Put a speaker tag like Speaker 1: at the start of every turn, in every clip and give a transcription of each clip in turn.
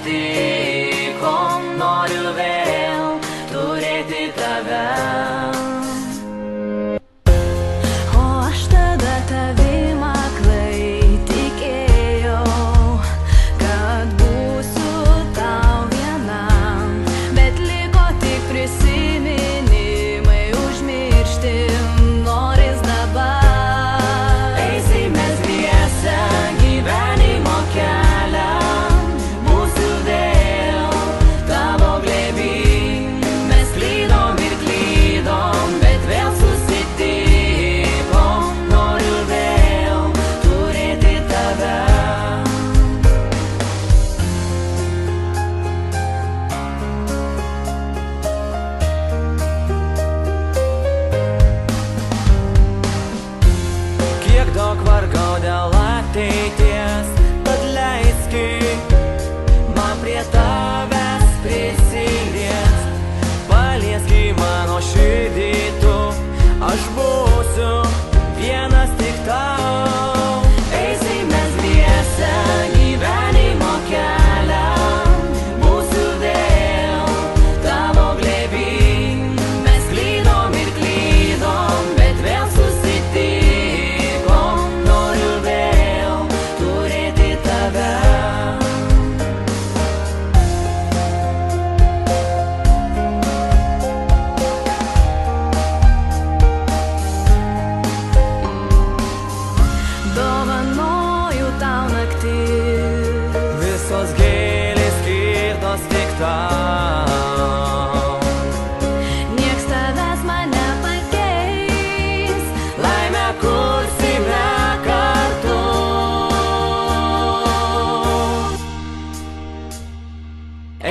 Speaker 1: susitikom, noriu vėl turėti tave.
Speaker 2: O aš tada tavim aklai tikėjau, kad būsiu tau vienam, bet liko tik prisiminimai, užmiršti noris dabar.
Speaker 1: Eisime dviese gyvenimo kelią, būsiu vėl tavo glėby. Mes klydom ir klydom, bet vėl susitikom, noriu vėl turėti tave. Kiek daug vargau dėl ateities, tad leiskit man prie tavęs prisiliest. Palieski mano širdį tu, aš būsiu vienas tik tau. Eisime dviese gyvenimo kelią, būsiu vėl tavo glėby. Mes klydom ir klydom, bet vėl susitikom, noriu vėl turėti tave.
Speaker 2: Dovanoju tau naktis,
Speaker 1: Visos gėlės skirtos tik tau.
Speaker 2: nieks tavęs man nepakeis.
Speaker 1: Laimę kursime kartu.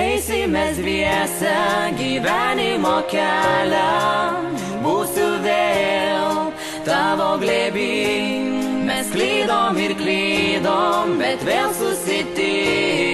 Speaker 1: Eisime dviese gyvenimo kelią, būsiu vėl tavo glėby. Mes klydom ir klydom, bet vėl susitikom.